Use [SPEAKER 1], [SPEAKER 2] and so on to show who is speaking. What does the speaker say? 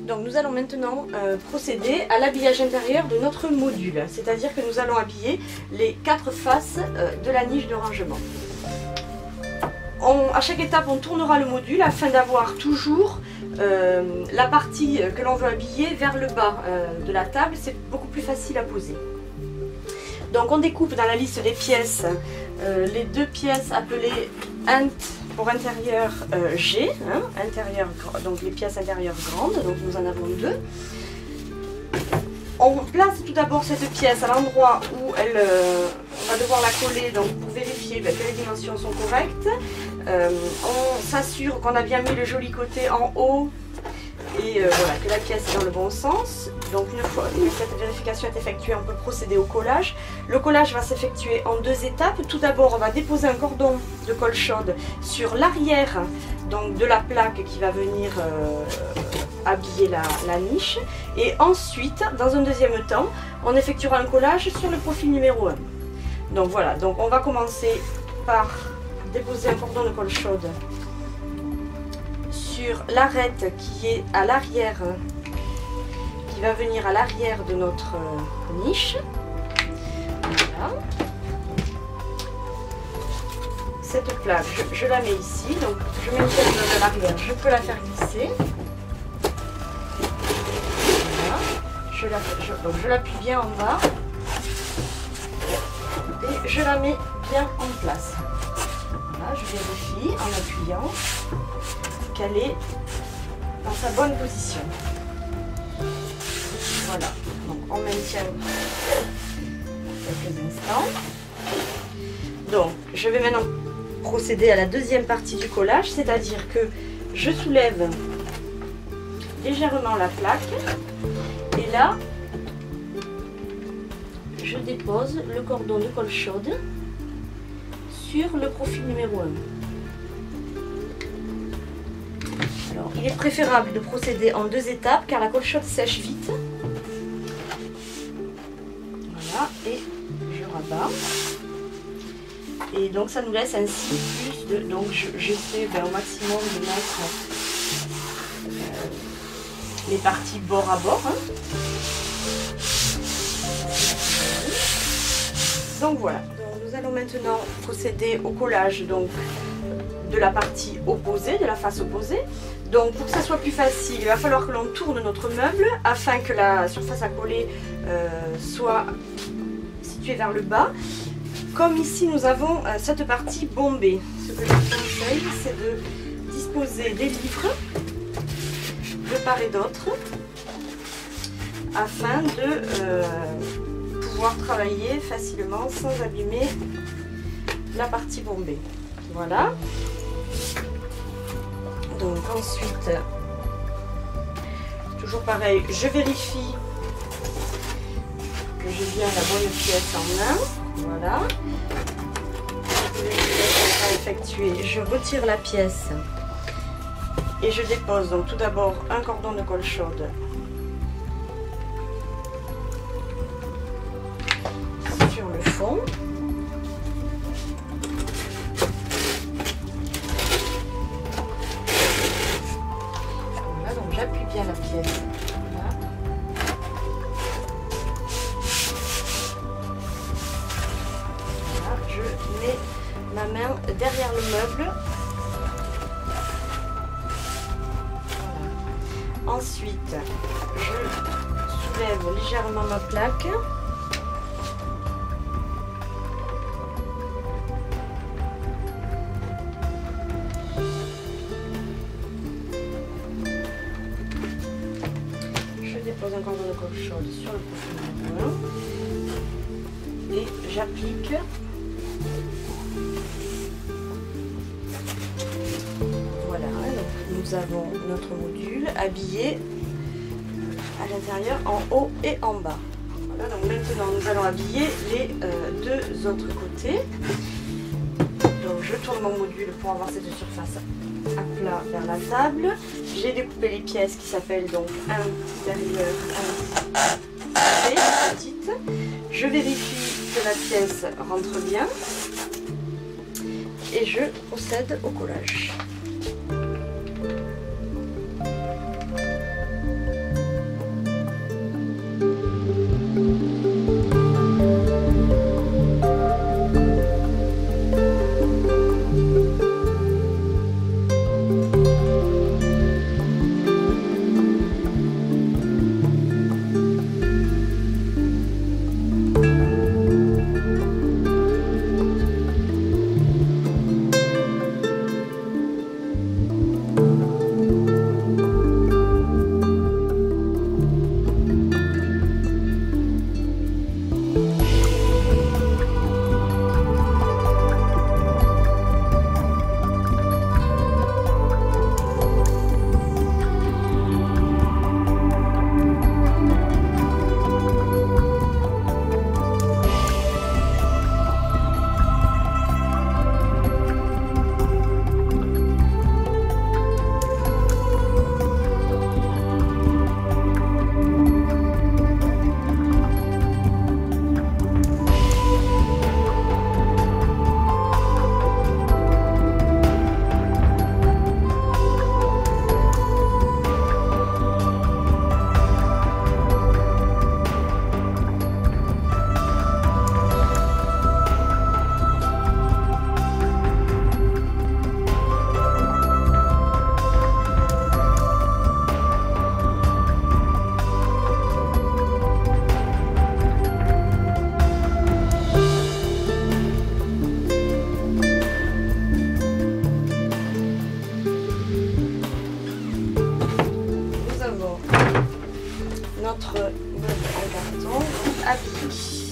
[SPEAKER 1] Donc nous allons maintenant procéder à l'habillage intérieur de notre module, c'est-à-dire que nous allons habiller les 4 faces de la niche de rangement. À chaque étape on tournera le module afin d'avoir toujours la partie que l'on veut habiller vers le bas de la table, c'est beaucoup plus facile à poser. Donc on découpe dans la liste des pièces les 2 pièces appelées int pour intérieur G, hein, donc les pièces intérieures grandes, donc nous en avons 2. On place tout d'abord cette pièce à l'endroit où on va devoir la coller, donc pour vérifier que les dimensions sont correctes. On s'assure qu'on a bien mis le joli côté en haut et voilà, que la pièce est dans le bon sens. Donc une fois que cette vérification est effectuée, on peut procéder au collage. Le collage va s'effectuer en 2 étapes. Tout d'abord, on va déposer un cordon de colle chaude sur l'arrière de la plaque qui va venir habiller la niche. Et ensuite, dans un deuxième temps, on effectuera un collage sur le profil numéro 1. Donc voilà, donc on va commencer par déposer un cordon de colle chaude sur l'arête qui est à l'arrière, qui va venir à l'arrière de notre niche. Voilà. Cette plaque, je la mets ici, donc je mets une pièce de l'arrière, je peux la faire glisser. Voilà. Je l'appuie bien en bas et je la mets bien en place. Voilà, je vérifie en appuyant qu'elle est dans sa bonne position. Voilà, donc on maintient quelques instants. Donc je vais maintenant procéder à la deuxième partie du collage, c'est-à-dire que je soulève légèrement la plaque et là je dépose le cordon de colle chaude sur le profil numéro 1. Alors, il est préférable de procéder en 2 étapes car la colle chaude sèche vite. Voilà, et je rabats. Et donc ça nous laisse ainsi plus de... Donc j'essaie au maximum de mettre les parties bord à bord. Hein. Donc voilà. Donc, nous allons maintenant procéder au collage de la partie opposée, de la face opposée. Donc pour que ça soit plus facile, il va falloir que l'on tourne notre meuble afin que la surface à coller soit située vers le bas. Comme ici nous avons cette partie bombée, ce que je vous conseille c'est de disposer des livres de part et d'autre afin de pouvoir travailler facilement sans abîmer la partie bombée. Voilà. Donc ensuite, toujours pareil, je vérifie que j'ai bien la bonne pièce en main. Voilà. Les pièces sont effectuées. Je retire la pièce et je dépose donc tout d'abord un cordon de colle chaude sur le fond. J'appuie bien la pièce. Voilà. Voilà, je mets ma main derrière le meuble. Voilà. Ensuite, je soulève légèrement ma plaque. Pose un cordon de colle chaude sur le profil numéro 1 et j'applique voilà, donc nous avons notre module habillé à l'intérieur en haut et en bas. Voilà, donc maintenant nous allons habiller les 2 autres côtés. Donc je tourne mon module pour avoir cette surface à plat vers la table. J'ai découpé les pièces qui s'appellent donc intérieur, petite. Je vérifie que la pièce rentre bien et je procède au collage. notre meuble en carton, donc habillé.